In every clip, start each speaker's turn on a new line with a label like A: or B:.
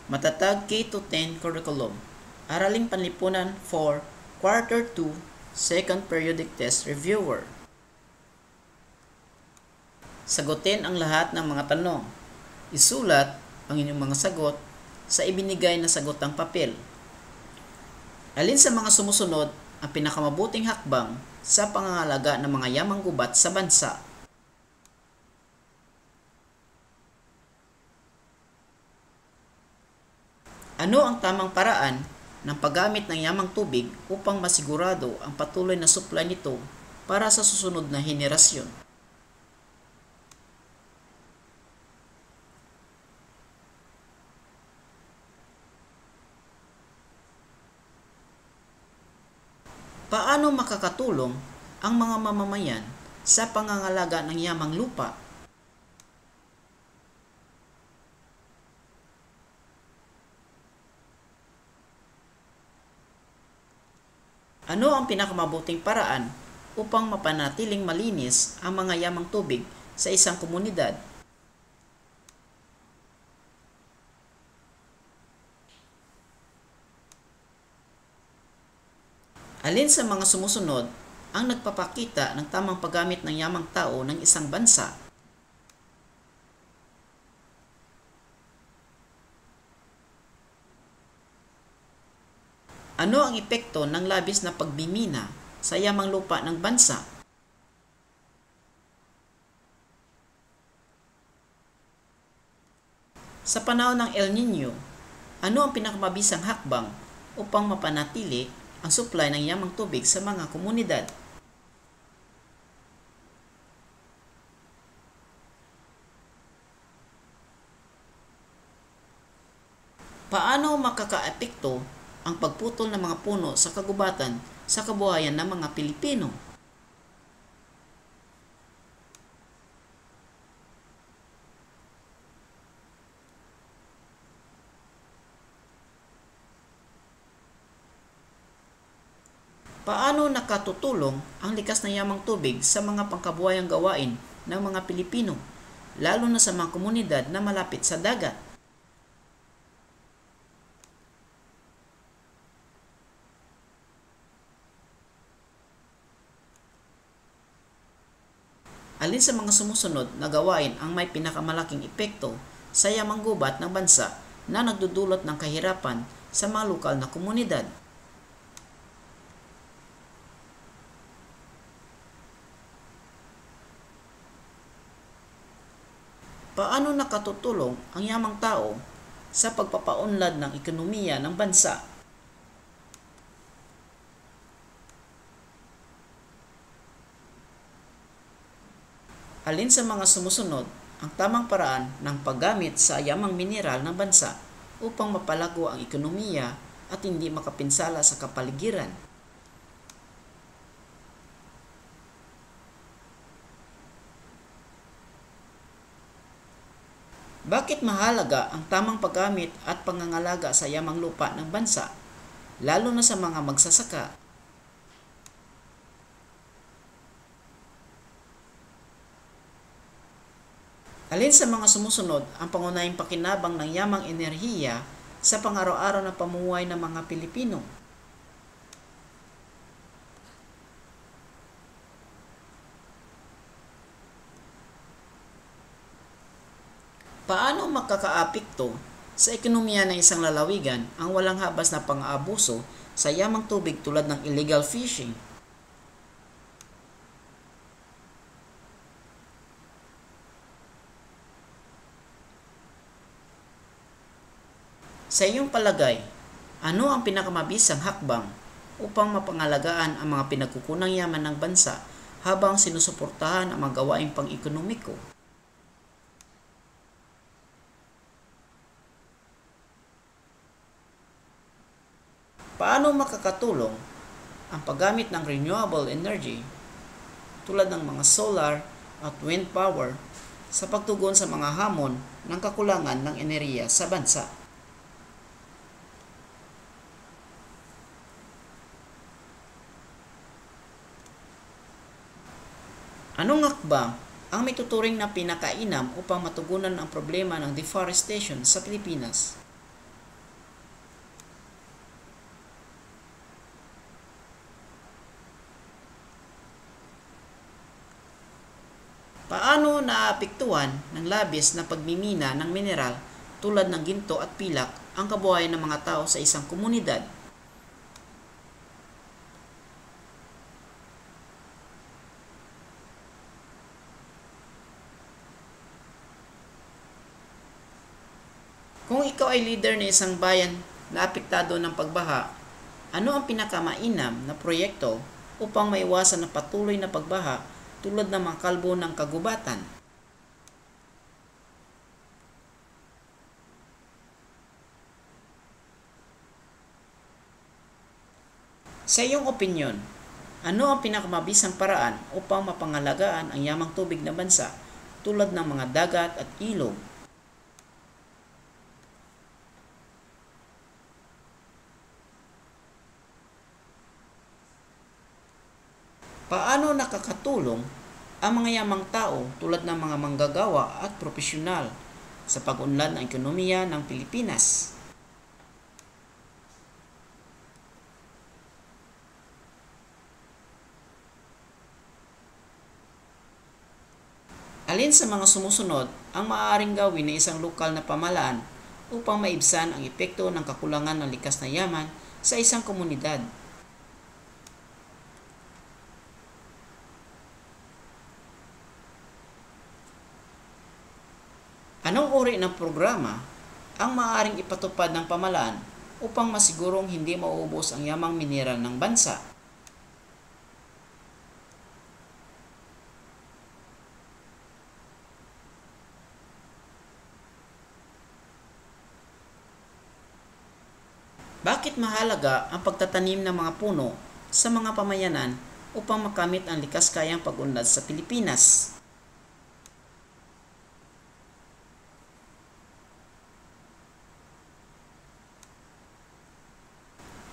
A: Matatag K-10 Curriculum. Araling Panlipunan for Quarter 2, Second Periodic Test Reviewer. Sagutin ang lahat ng mga tanong. Isulat ang inyong mga sagot sa ibinigay na sagotang papel. Alin sa mga sumusunod ang pinakamabuting hakbang sa pangangalaga ng mga yamang gubat sa bansa? Ano ang tamang paraan ng paggamit ng yamang tubig upang masigurado ang patuloy na supply nito para sa susunod na henerasyon? Paano makakatulong ang mga mamamayan sa pangangalaga ng yamang lupa? Ano ang pinakamabuting paraan upang mapanatiling malinis ang mga yamang tubig sa isang komunidad? Alin sa mga sumusunod ang nagpapakita ng tamang paggamit ng yamang tao ng isang bansa? Ano ang epekto ng labis na pagbimina sa yamang lupa ng bansa? Sa panahon ng El Niño, ano ang pinakamabisang hakbang upang mapanatili ang supply ng yamang tubig sa mga komunidad? Paano makakaapekto ang pagputol ng mga puno sa kagubatan sa kabuhayan ng mga Pilipino? Paano nakatutulong ang likas na yamang tubig sa mga pangkabuhayang gawain ng mga Pilipino, lalo na sa mga komunidad na malapit sa dagat? Alin sa mga sumusunod na gawain ang may pinakamalaking epekto sa yamang gubat ng bansa na nagdudulot ng kahirapan sa mga lokal na komunidad? Paano nakatutulong ang yamang tao sa pagpapaunlad ng ekonomiya ng bansa? Alin sa mga sumusunod ang tamang paraan ng paggamit sa yamang mineral ng bansa upang mapalago ang ekonomiya at hindi makapinsala sa kapaligiran? Bakit mahalaga ang tamang paggamit at pangangalaga sa yamang lupa ng bansa, lalo na sa mga magsasaka? Alin sa mga sumusunod ang pangunahing pakinabang ng yamang enerhiya sa pang-araw-araw na pamumuhay ng mga Pilipino? Paano makakaapekto sa ekonomiya ng isang lalawigan ang walang habas na pang-aabuso sa yamang tubig tulad ng illegal fishing? Sa iyong palagay, ano ang pinakamabisang hakbang upang mapangalagaan ang mga pinagkukunang yaman ng bansa habang sinusuportahan ang mga gawaing pang-ekonomiko? Paano makakatulong ang paggamit ng renewable energy tulad ng mga solar at wind power sa pagtugon sa mga hamon ng kakulangan ng enerhiya sa bansa? Anong hakbang ang may tuturing na pinakainam upang matugunan ang problema ng deforestation sa Pilipinas? Paano naapektuhan ng labis na pagmimina ng mineral tulad ng ginto at pilak ang kabuhayan ng mga tao sa isang komunidad? Kung ikaw ay leader ng isang bayan na apektado ng pagbaha, ano ang pinakamainam na proyekto upang maiwasan ang patuloy na pagbaha tulad ng mga kalbo ng kagubatan? Sa iyong opinyon, ano ang pinakamabisang paraan upang mapangalagaan ang yamang tubig na bansa tulad ng mga dagat at ilog? Paano nakakatulong ang mga yamang tao tulad ng mga manggagawa at propesyonal sa pag-unlad ng ekonomiya ng Pilipinas? Alin sa mga sumusunod ang maaaring gawin ng isang lokal na pamahalaan upang maibsan ang epekto ng kakulangan ng likas na yaman sa isang komunidad? Anong uri ng programa ang maaaring ipatupad ng pamahalaan upang masigurong hindi mauubos ang yamang mineral ng bansa? Bakit mahalaga ang pagtatanim ng mga puno sa mga pamayanan upang makamit ang likas kayang pag-unlad sa Pilipinas?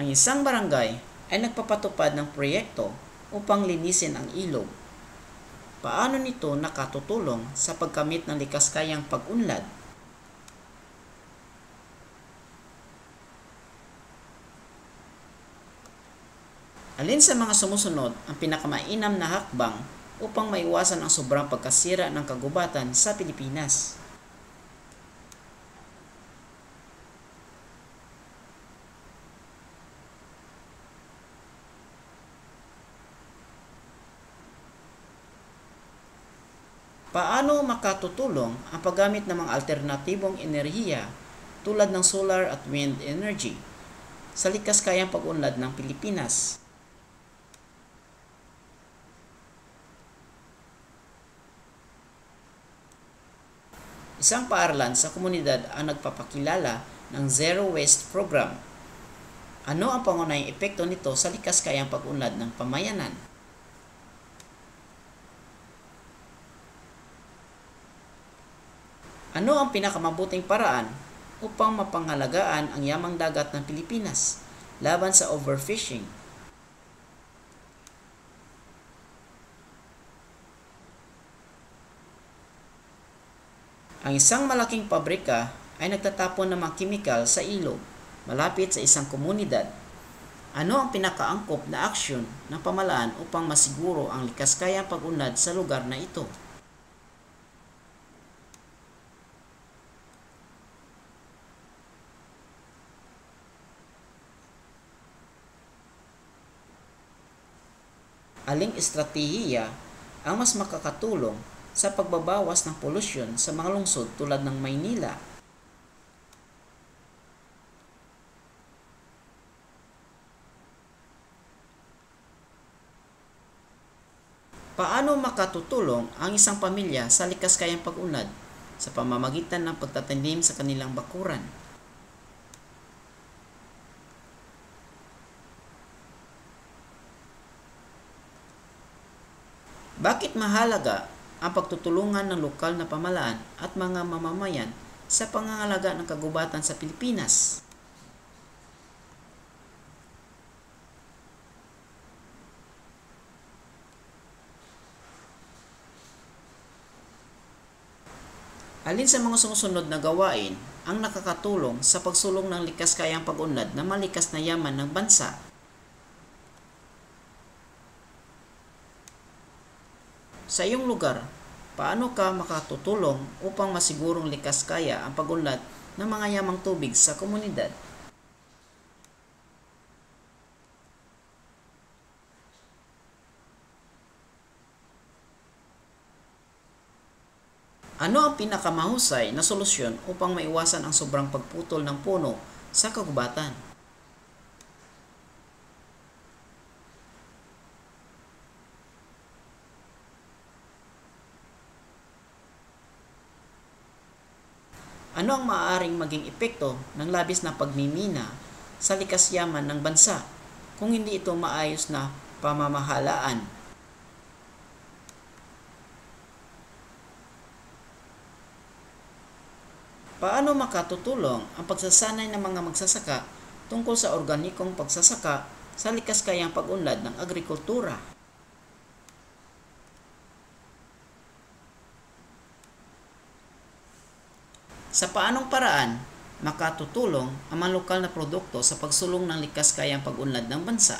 A: Ang isang barangay ay nagpapatupad ng proyekto upang linisin ang ilog. Paano nito nakatutulong sa pagkamit ng likas kayang pag-unlad? Alin sa mga sumusunod ang pinakamainam na hakbang upang maiwasan ang sobrang pagkasira ng kagubatan sa Pilipinas? Paano makatutulong ang paggamit ng mga alternatibong enerhiya tulad ng solar at wind energy sa likas kayang pag-unlad ng Pilipinas? Isang paaralan sa komunidad ang nagpapakilala ng Zero Waste Program. Ano ang pangunahing epekto nito sa likas kayang pag-unlad ng pamayanan? Ano ang pinakamabuting paraan upang mapangalagaan ang yamang dagat ng Pilipinas laban sa overfishing? Ang isang malaking pabrika ay nagtatapon ng mga kimikal sa ilog malapit sa isang komunidad. Ano ang pinakaangkop na aksyon ng pamahalaan upang masiguro ang likas kayang pag-unlad sa lugar na ito? Aling estratehiya ang mas makakatulong sa pagbabawas ng polusyon sa mga lungsod tulad ng Maynila? Paano makatutulong ang isang pamilya sa likas kayang pag-unlad sa pamamagitan ng pagtatanim sa kanilang bakuran? Bakit mahalaga ang pagtutulungan ng lokal na pamahalaan at mga mamamayan sa pangangalaga ng kagubatan sa Pilipinas? Alin sa mga sumusunod na gawain ang nakakatulong sa pagsulong ng likas kayang pag-unlad na malikas na yaman ng bansa? Sa iyong lugar, paano ka makatutulong upang masigurong likas kaya ang pag-unlad ng mga yamang tubig sa komunidad? Ano ang pinakamahusay na solusyon upang maiwasan ang sobrang pagputol ng puno sa kagubatan? Ano ang maaaring maging epekto ng labis na pagmimina sa likas yaman ng bansa kung hindi ito maayos na pamamahalaan? Paano makatutulong ang pagsasanay ng mga magsasaka tungkol sa organikong pagsasaka sa likas kayang pag-unlad ng agrikultura? Sa paanong paraan makatutulong ang mga lokal na produkto sa pagsulong ng likas kayang pag-unlad ng bansa?